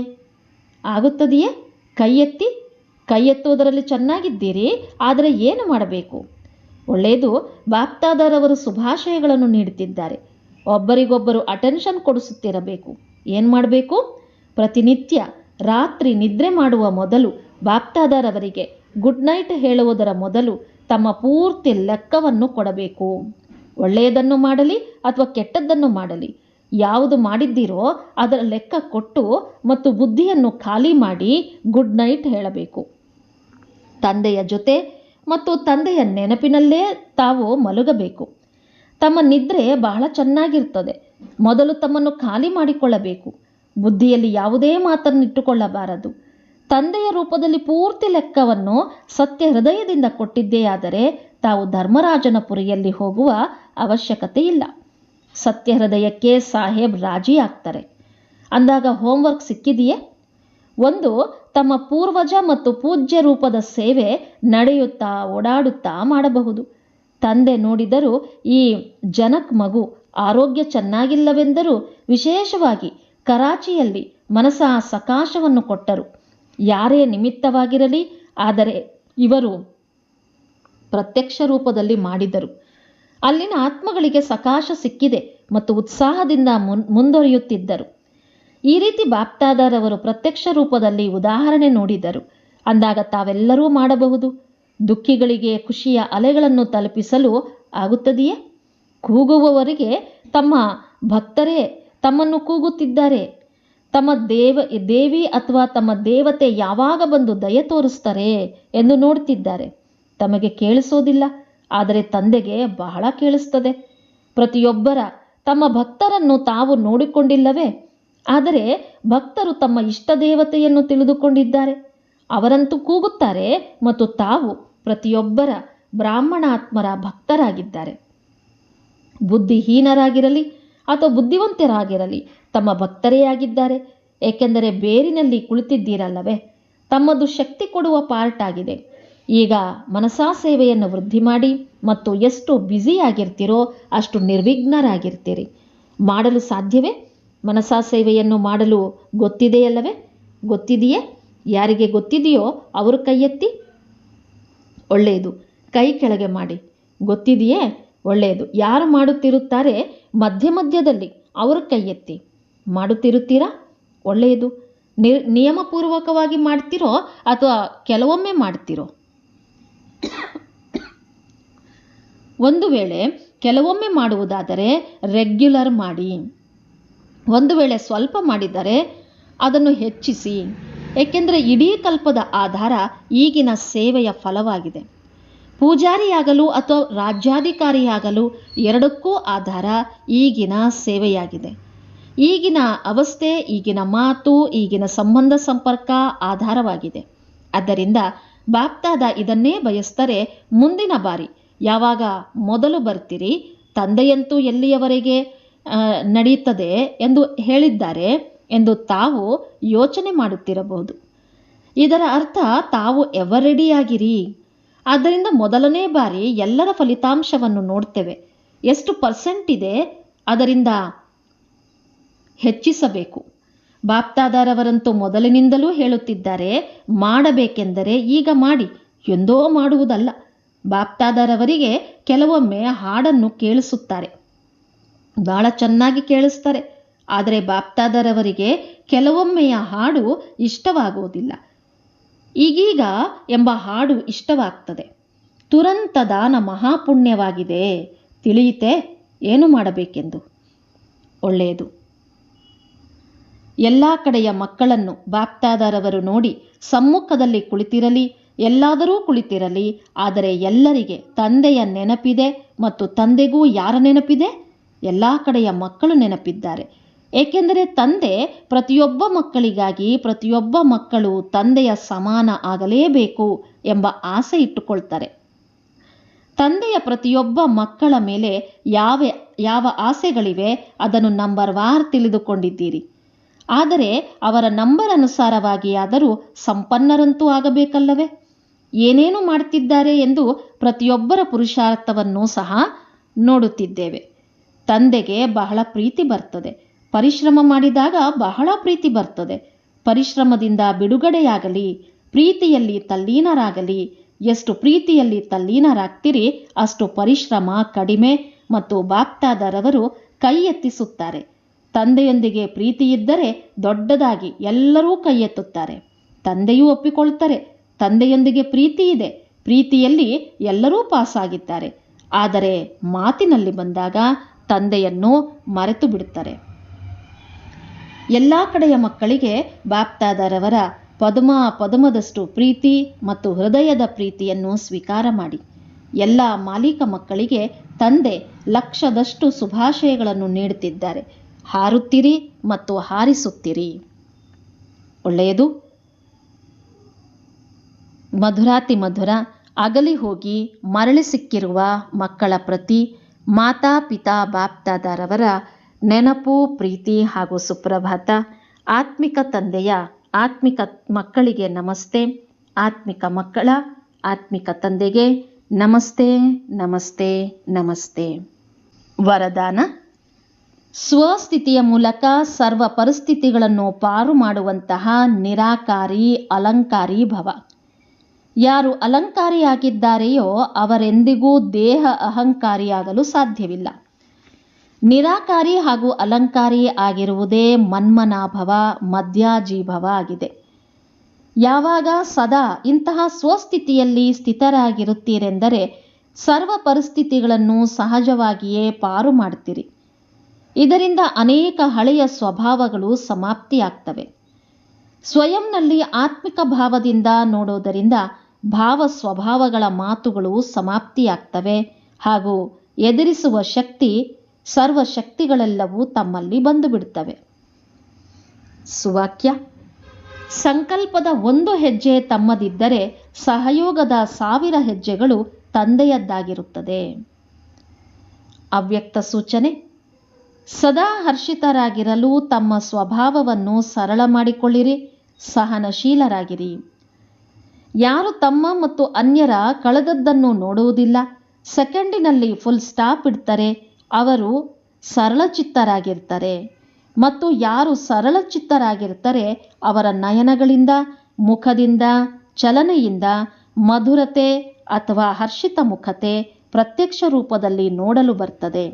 ಕೈ ಎತ್ತುವುದರಲ್ಲಿ ಚೆನ್ನಾಗಿದ್ದೀರಿ, ಆದರೆ ಏನು ಮಾಡಬೇಕು? ಒಳ್ಳೆಯದು. ಬಾಪ್ದಾದರವರು ಶುಭಾಶಯಗಳನ್ನು ನೀಡುತ್ತಿದ್ದಾರೆ. ಒಬ್ಬರಿಗೊಬ್ಬರು ಅಟೆನ್ಷನ್ ಕೊಡಿಸುತ್ತಿರಬೇಕು. ಏನು ಮಾಡಬೇಕು? ಪ್ರತಿನಿತ್ಯ ರಾತ್ರಿ ನಿದ್ರೆ ಮಾಡುವ ಮೊದಲು ಬಾಪ್ದಾದರವರಿಗೆ ಗುಡ್ ನೈಟ್ ಹೇಳುವುದರ ಮೊದಲು ತಮ್ಮ ಪೂರ್ತಿ ಲೆಕ್ಕವನ್ನು ಕೊಡಬೇಕು. ಒಳ್ಳೆಯದನ್ನು ಮಾಡಲಿ ಅಥವಾ ಕೆಟ್ಟದ್ದನ್ನು ಮಾಡಲಿ, ಯಾವುದು ಮಾಡಿದ್ದೀರೋ ಅದರ ಲೆಕ್ಕ ಕೊಟ್ಟು ಮತ್ತು ಬುದ್ಧಿಯನ್ನು ಖಾಲಿ ಮಾಡಿ ಗುಡ್ ನೈಟ್ ಹೇಳಬೇಕು. ತಂದೆಯ ಜೊತೆ ಮತ್ತು ತಂದೆಯ ನೆನಪಿನಲ್ಲೇ ತಾವು ಮಲಗಬೇಕು. ತಮ್ಮ ನಿದ್ರೆ ಬಹಳ ಚೆನ್ನಾಗಿರ್ತದೆ. ಮೊದಲು ತಮ್ಮನ್ನು ಖಾಲಿ ಮಾಡಿಕೊಳ್ಳಬೇಕು. ಬುದ್ಧಿಯಲ್ಲಿ ಯಾವುದೇ ಮಾತನ್ನಿಟ್ಟುಕೊಳ್ಳಬಾರದು. ತಂದೆಯ ರೂಪದಲ್ಲಿ ಪೂರ್ತಿ ಲೆಕ್ಕವನ್ನು ಸತ್ಯ ಹೃದಯದಿಂದ ಕೊಟ್ಟಿದ್ದೇ ಆದರೆ ತಾವು ಧರ್ಮರಾಜನ ಪುರಿಯಲ್ಲಿ ಹೋಗುವ ಅವಶ್ಯಕತೆ ಇಲ್ಲ. ಸತ್ಯ ಹೃದಯಕ್ಕೆ ಸಾಹೇಬ್ ರಾಜಿ ಆಗ್ತಾರೆ. ಅಂದಾಗ ಹೋಮ್ವರ್ಕ್ ಸಿಕ್ಕಿದೆಯೇ? ಒಂದು, ತಮ್ಮ ಪೂರ್ವಜ ಮತ್ತು ಪೂಜ್ಯ ರೂಪದ ಸೇವೆ ನಡೆಯುತ್ತಾ ಓಡಾಡುತ್ತಾ ಮಾಡಬಹುದು. ತಂದೆ ನೋಡಿದರೂ ಈ ಜನಕ್ ಮಗು ಆರೋಗ್ಯ ಚೆನ್ನಾಗಿಲ್ಲವೆಂದರೂ ವಿಶೇಷವಾಗಿ ಕರಾಚಿಯಲ್ಲಿ ಮನಸ ಸಕಾಶವನ್ನು ಕೊಟ್ಟರು. ಯಾರೇ ನಿಮಿತ್ತವಾಗಿರಲಿ, ಆದರೆ ಇವರು ಪ್ರತ್ಯಕ್ಷ ರೂಪದಲ್ಲಿ ಮಾಡಿದರು. ಅಲ್ಲಿನ ಆತ್ಮಗಳಿಗೆ ಸಕಾಶ ಸಿಕ್ಕಿದೆ ಮತ್ತು ಉತ್ಸಾಹದಿಂದ ಮುಂದುವರಿಯುತ್ತಿದ್ದರು. ಈ ರೀತಿ ಬಾಪ್ದಾದರವರು ಪ್ರತ್ಯಕ್ಷ ರೂಪದಲ್ಲಿ ಉದಾಹರಣೆ ನೋಡಿದರು. ಅಂದಾಗ ತಾವೆಲ್ಲರೂ ಮಾಡಬಹುದು. ದುಃಖಿಗಳಿಗೆ ಖುಷಿಯ ಅಲೆಗಳನ್ನು ತಲುಪಿಸಲು ಆಗುತ್ತದೆಯೇ? ಕೂಗುವವರಿಗೆ ತಮ್ಮ ಭಕ್ತರೇ ತಮ್ಮನ್ನು ಕೂಗುತ್ತಿದ್ದಾರೆ. ತಮ್ಮ ದೇವಿ ಅಥವಾ ತಮ್ಮ ದೇವತೆ ಯಾವಾಗ ಬಂದು ದಯೆ ತೋರಿಸ್ತಾರೆ ಎಂದು ನೋಡ್ತಿದ್ದಾರೆ. ತಮಗೆ ಕೇಳಿಸೋದಿಲ್ಲ, ಆದರೆ ತಂದೆಗೆ ಬಹಳ ಕೇಳಿಸ್ತದೆ. ಪ್ರತಿಯೊಬ್ಬರ ತಮ್ಮ ಭಕ್ತರನ್ನು ತಾವು ನೋಡಿಕೊಂಡಿಲ್ಲವೇ? ಆದರೆ ಭಕ್ತರು ತಮ್ಮ ಇಷ್ಟ ದೇವತೆಯನ್ನು ತಿಳಿದುಕೊಂಡಿದ್ದಾರೆ. ಅವರಂತೂ ಕೂಗುತ್ತಾರೆ ಮತ್ತು ತಾವು ಪ್ರತಿಯೊಬ್ಬರ ಬ್ರಾಹ್ಮಣಾತ್ಮರ ಭಕ್ತರಾಗಿದ್ದಾರೆ. ಬುದ್ಧಿಹೀನರಾಗಿರಲಿ ಅಥವಾ ಬುದ್ಧಿವಂತರಾಗಿರಲಿ ತಮ್ಮ ಭಕ್ತರೇ ಆಗಿದ್ದಾರೆ. ಏಕೆಂದರೆ ಬೇರಿನಲ್ಲಿ ಕುಳಿತಿದ್ದೀರಲ್ಲವೇ? ತಮ್ಮದು ಶಕ್ತಿ ಕೊಡುವ ಪಾರ್ಟ್ ಆಗಿದೆ. ಈಗ ಮನಸಾ ಸೇವೆಯನ್ನು ವೃದ್ಧಿ ಮಾಡಿ ಮತ್ತು ಎಷ್ಟು ಬ್ಯುಸಿಯಾಗಿರ್ತೀರೋ ಅಷ್ಟು ನಿರ್ವಿಘ್ನರಾಗಿರ್ತೀರಿ. ಮಾಡಲು ಸಾಧ್ಯವೇ? ಮನಸಾ ಸೇವೆಯನ್ನು ಮಾಡಲು ಗೊತ್ತಿದೆಯೇ? ಯಾರಿಗೆ ಗೊತ್ತಿದೆಯೋ ಅವರು ಕೈ ಎತ್ತಿ. ಒಳ್ಳೆಯದು. ಕೈ ಕೆಳಗೆ ಮಾಡಿ. ಗೊತ್ತಿದೆಯೇ? ಒಳ್ಳೆಯದು. ಯಾರು ಮಾಡುತ್ತಿರುತ್ತಾರೆ ಮಧ್ಯದಲ್ಲಿ ಅವರು ಕೈ ಎತ್ತಿ. ಮಾಡುತ್ತಿರುತ್ತೀರಾ? ಒಳ್ಳೆಯದು. ನಿಯಮಪೂರ್ವಕವಾಗಿ ಮಾಡ್ತಿರೋ ಅಥವಾ ಕೆಲವೊಮ್ಮೆ ಮಾಡ್ತಿರೋ? ಒಂದು ವೇಳೆ ಕೆಲವೊಮ್ಮೆ ಮಾಡುವುದಾದರೆ ರೆಗ್ಯುಲರ್ ಮಾಡಿ. ಒಂದು ವೇಳೆ ಸ್ವಲ್ಪ ಮಾಡಿದರೆ ಅದನ್ನು ಹೆಚ್ಚಿಸಿ. ಏಕೆಂದರೆ ಇಡೀ ಕಲ್ಪದ ಆಧಾರ ಈಗಿನ ಸೇವೆಯ ಫಲವಾಗಿದೆ. ಪೂಜಾರಿಯಾಗಲು ಅಥವಾ ರಾಜ್ಯಾಧಿಕಾರಿಯಾಗಲು ಎರಡಕ್ಕೂ ಆಧಾರ ಈಗಿನ ಸೇವೆಯಾಗಿದೆ. ಈಗಿನ ಅವಸ್ಥೆ, ಈಗಿನ ಮಾತು, ಈಗಿನ ಸಂಬಂಧ ಸಂಪರ್ಕ ಆಧಾರವಾಗಿದೆ. ಆದ್ದರಿಂದ ಬಾಪ್ದಾದ ಇದನ್ನೇ ಬಯಸ್ತಾರೆ. ಮುಂದಿನ ಬಾರಿ ಯಾವಾಗ ಮೊದಲು ಬರ್ತೀರಿ, ತಂದೆಯಂತೂ ಎಲ್ಲಿಯವರೆಗೆ ನಡೆಯುತ್ತದೆ ಎಂದು ಹೇಳಿದ್ದಾರೆ ಎಂದು ತಾವು ಯೋಚನೆ ಮಾಡುತ್ತಿರಬಹುದು. ಇದರ ಅರ್ಥ ತಾವು ಎವರ್ ರೆಡಿಯಾಗಿರಿ. ಆದ್ದರಿಂದ ಮೊದಲನೇ ಬಾರಿ ಎಲ್ಲರ ಫಲಿತಾಂಶವನ್ನು ನೋಡ್ತೇವೆ. ಎಷ್ಟು ಪರ್ಸೆಂಟ್ ಇದೆ ಅದರಿಂದ ಹೆಚ್ಚಿಸಬೇಕು. ಬಾಪ್ದಾದಾರವರಂತೂ ಮೊದಲಿನಿಂದಲೂ ಹೇಳುತ್ತಿದ್ದಾರೆ, ಮಾಡಬೇಕೆಂದರೆ ಈಗ ಮಾಡಿ, ಎಂದೋ ಮಾಡುವುದಲ್ಲ. ಬಾಪ್ದಾದಾರವರಿಗೆ ಕೆಲವೊಮ್ಮೆ ಹಾಡನ್ನು ಕೇಳಿಸುತ್ತಾರೆ, ಬಹಳ ಚೆನ್ನಾಗಿ ಕೇಳಿಸ್ತಾರೆ. ಆದರೆ ಬಾಪ್ದಾದಾರವರಿಗೆ ಕೆಲವೊಮ್ಮೆಯ ಹಾಡು ಇಷ್ಟವಾಗುವುದಿಲ್ಲ. ಈಗೀಗ ಎಂಬ ಹಾಡು ಇಷ್ಟವಾಗ್ತದೆ. ತುರಂತ ದಾನ ಮಹಾಪುಣ್ಯವಾಗಿದೆ, ತಿಳಿಯಿತೆ ಏನು ಮಾಡಬೇಕೆಂದು. ಒಳ್ಳೆಯದು. ಎಲ್ಲ ಕಡೆಯ ಮಕ್ಕಳನ್ನು ಬಾಪ್ದಾದಾರವರು ನೋಡಿ ಸಮ್ಮುಖದಲ್ಲಿ ಕುಳಿತಿರಲಿ, ಎಲ್ಲಾದರೂ ಕುಳಿತಿರಲಿ, ಆದರೆ ಎಲ್ಲರಿಗೆ ತಂದೆಯ ನೆನಪಿದೆ. ಮತ್ತು ತಂದೆಗೂ ಯಾರ ನೆನಪಿದೆ? ಎಲ್ಲ ಕಡೆಯ ಮಕ್ಕಳು ನೆನಪಿದ್ದಾರೆ. ಏಕೆಂದರೆ ತಂದೆ ಪ್ರತಿಯೊಬ್ಬ ಮಕ್ಕಳಿಗಾಗಿ, ಪ್ರತಿಯೊಬ್ಬ ಮಕ್ಕಳು ತಂದೆಯ ಸಮಾನ ಆಗಲೇಬೇಕು ಎಂಬ ಆಸೆ ಇಟ್ಟುಕೊಳ್ತಾರೆ. ತಂದೆಯ ಪ್ರತಿಯೊಬ್ಬ ಮಕ್ಕಳ ಮೇಲೆ ಯಾವ ಆಸೆಗಳಿವೆ ಅದನ್ನು ನಂಬರ್ ವಾರ್ ತಿಳಿದುಕೊಂಡಿದ್ದೀರಿ. ಆದರೆ ಅವರ ನಂಬರ್ ಅನುಸಾರವಾಗಿ ಆದರೂ ಸಂಪನ್ನರಂತೂ ಆಗಬೇಕಲ್ಲವೇ? ಏನೇನು ಮಾಡ್ತಿದ್ದಾರೆ ಎಂದು ಪ್ರತಿಯೊಬ್ಬರ ಪುರುಷಾರ್ಥವನ್ನು ಸಹ ನೋಡುತ್ತಿದ್ದೇವೆ. ತಂದೆಗೆ ಬಹಳ ಪ್ರೀತಿ ಬರ್ತದೆ. ಪರಿಶ್ರಮ ಮಾಡಿದಾಗ ಬಹಳ ಪ್ರೀತಿ ಬರ್ತದೆ. ಪರಿಶ್ರಮದಿಂದ ಬಿಡುಗಡೆಯಾಗಲಿ, ಪ್ರೀತಿಯಲ್ಲಿ ತಲ್ಲೀನರಾಗಲಿ. ಎಷ್ಟು ಪ್ರೀತಿಯಲ್ಲಿ ತಲ್ಲೀನರಾಗ್ತೀರಿ ಅಷ್ಟು ಪರಿಶ್ರಮ ಕಡಿಮೆ. ಮತ್ತು ಬಾಪ್ದಾದಾರವರು ಕೈ ಎತ್ತಿಸುತ್ತಾರೆ. ತಂದೆಯೊಂದಿಗೆ ಪ್ರೀತಿ ಇದ್ದರೆ ದೊಡ್ಡದಾಗಿ ಎಲ್ಲರೂ ಕೈ ಎತ್ತುತ್ತಾರೆ. ತಂದೆಯೂ ಒಪ್ಪಿಕೊಳ್ತಾರೆ, ತಂದೆಯೊಂದಿಗೆ ಪ್ರೀತಿ ಇದೆ, ಪ್ರೀತಿಯಲ್ಲಿ ಎಲ್ಲರೂ ಪಾಸಾಗಿದ್ದಾರೆ. ಆದರೆ ಮಾತಿನಲ್ಲಿ ಬಂದಾಗ ತಂದೆಯನ್ನು ಮರೆತು ಬಿಡುತ್ತಾರೆ. ಎಲ್ಲ ಕಡೆಯ ಮಕ್ಕಳಿಗೆ ಬಾಪ್ದಾದಾರವರ ಪದುಮದಷ್ಟು ಪ್ರೀತಿ ಮತ್ತು ಹೃದಯದ ಪ್ರೀತಿಯನ್ನು ಸ್ವೀಕಾರ ಮಾಡಿ. ಎಲ್ಲ ಮಾಲೀಕ ಮಕ್ಕಳಿಗೆ ತಂದೆ ಲಕ್ಷದಷ್ಟು ಶುಭಾಶಯಗಳನ್ನು ನೀಡುತ್ತಿದ್ದಾರೆ. ಹಾರುತ್ತಿರಿ ಮತ್ತು ಹಾರಿಸುತ್ತಿರಿ. ಒಳ್ಳೆಯದು. ಮಧುರಾತಿ ಮಧುರ ಅಗಲಿ ಹೋಗಿ ಮರಳಿ ಸಿಕ್ಕಿರುವ ಮಕ್ಕಳ ಪ್ರತಿ ಮಾತಾ ಪಿತಾ ಬಾಪ್ದಾದಾರವರ ನೆನಪು, ಪ್ರೀತಿ ಹಾಗೂ ಸುಪ್ರಭಾತ. ಆತ್ಮಿಕ ತಂದೆಯ ಆತ್ಮಿಕ ಮಕ್ಕಳಿಗೆ ನಮಸ್ತೆ. ಆತ್ಮಿಕ ಮಕ್ಕಳ ಆತ್ಮಿಕ ತಂದೆಗೆ ನಮಸ್ತೆ, ನಮಸ್ತೆ, ನಮಸ್ತೆ. ವರದಾನ: ಸ್ವಸ್ಥಿತಿಯ ಮೂಲಕ ಸರ್ವ ಪರಿಸ್ಥಿತಿಗಳನ್ನು ಪಾರು ಮಾಡುವಂತಹ ನಿರಾಕಾರಿ ಅಲಂಕಾರಿ ಭವ. ಯಾರು ಅಲಂಕಾರಿಯಾಗಿದ್ದಾರೆಯೋ ಅವರೆಂದಿಗೂ ದೇಹ ಅಹಂಕಾರಿಯಾಗಲು ಸಾಧ್ಯವಿಲ್ಲ. ನಿರಾಕಾರಿ ಹಾಗೂ ಅಲಂಕಾರಿ ಆಗಿರುವುದೇ ಮನ್ಮನಾಭವ, ಮಧ್ಯಾಜೀಭವ ಆಗಿದೆ. ಯಾವಾಗ ಸದಾ ಇಂತಹ ಸ್ವಸ್ಥಿತಿಯಲ್ಲಿ ಸ್ಥಿತರಾಗಿರುತ್ತೀರೆಂದರೆ ಸರ್ವ ಪರಿಸ್ಥಿತಿಗಳನ್ನು ಸಹಜವಾಗಿಯೇ ಪಾರು ಮಾಡ್ತೀರಿ. ಇದರಿಂದ ಅನೇಕ ಹಳೆಯ ಸ್ವಭಾವಗಳು ಸಮಾಪ್ತಿಯಾಗ್ತವೆ. ಸ್ವಯಂನಲ್ಲಿ ಆತ್ಮಿಕ ಭಾವದಿಂದ ನೋಡೋದರಿಂದ ಭಾವ ಸ್ವಭಾವಗಳ ಮಾತುಗಳು ಸಮಾಪ್ತಿಯಾಗ್ತವೆ ಹಾಗೂ ಎದುರಿಸುವ ಶಕ್ತಿ, ಸರ್ವ ಶಕ್ತಿಗಳೆಲ್ಲವೂ ತಮ್ಮಲ್ಲಿ ಬಂದು ಬಿಡುತ್ತವೆ. ಸುವಾಕ್ಯ: ಸಂಕಲ್ಪದ ಒಂದು ಹೆಜ್ಜೆ ತಮ್ಮದಿದ್ದರೆ ಸಹಯೋಗದ 1000 ಹೆಜ್ಜೆಗಳು ತಂದೆಯದ್ದಾಗಿರುತ್ತದೆ. ಅವ್ಯಕ್ತ ಸೂಚನೆ: ಸದಾ ಹರ್ಷಿತರಾಗಿರಲು ತಮ್ಮ ಸ್ವಭಾವವನ್ನು ಸರಳ ಮಾಡಿಕೊಳ್ಳಿರಿ, ಸಹನಶೀಲರಾಗಿರಿ. ಯಾರು ತಮ್ಮ ಮತ್ತು ಅನ್ಯರ ಕಳೆದದ್ದನ್ನು ನೋಡುವುದಿಲ್ಲ, ಸೆಕೆಂಡಿನಲ್ಲಿ ಫುಲ್ ಸ್ಟಾಪ್ ಇಡ್ತಾರೆ, ಅವರು ಸರಳಚಿತ್ತರಾಗಿರ್ತಾರೆ. ಮತ್ತು ಯಾರು ಸರಳಚಿತ್ತರಾಗಿರ್ತಾರೆ ಅವರ ನಯನಗಳಿಂದ, ಮುಖದಿಂದ, ಚಲನೆಯಿಂದ ಮಧುರತೆ ಅಥವಾ ಹರ್ಷಿತ ಮುಖತೆ ಪ್ರತ್ಯಕ್ಷ ರೂಪದಲ್ಲಿ ನೋಡಲು ಬರ್ತದೆ.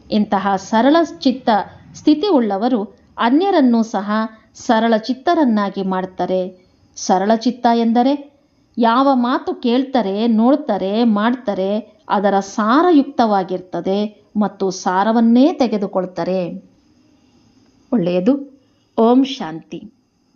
ಇಂತಹ ಸರಳ ಚಿತ್ತ ಸ್ಥಿತಿ ಉಳ್ಳವರು ಅನ್ಯರನ್ನು ಸಹ ಸರಳ ಚಿತ್ತರನ್ನಾಗಿ ಮಾಡ್ತಾರೆ. ಸರಳ ಚಿತ್ತ ಎಂದರೆ ಯಾವ ಮಾತು ಕೇಳ್ತಾರೆ, ನೋಡ್ತಾರೆ, ಮಾಡ್ತಾರೆ ಅದರ ಸಾರಯುಕ್ತವಾಗಿರ್ತದೆ ಮತ್ತು ಸಾರವನ್ನೇ ತೆಗೆದುಕೊಳ್ತಾರೆ. ಒಳ್ಳೆಯದು. ಓಂ ಶಾಂತಿ.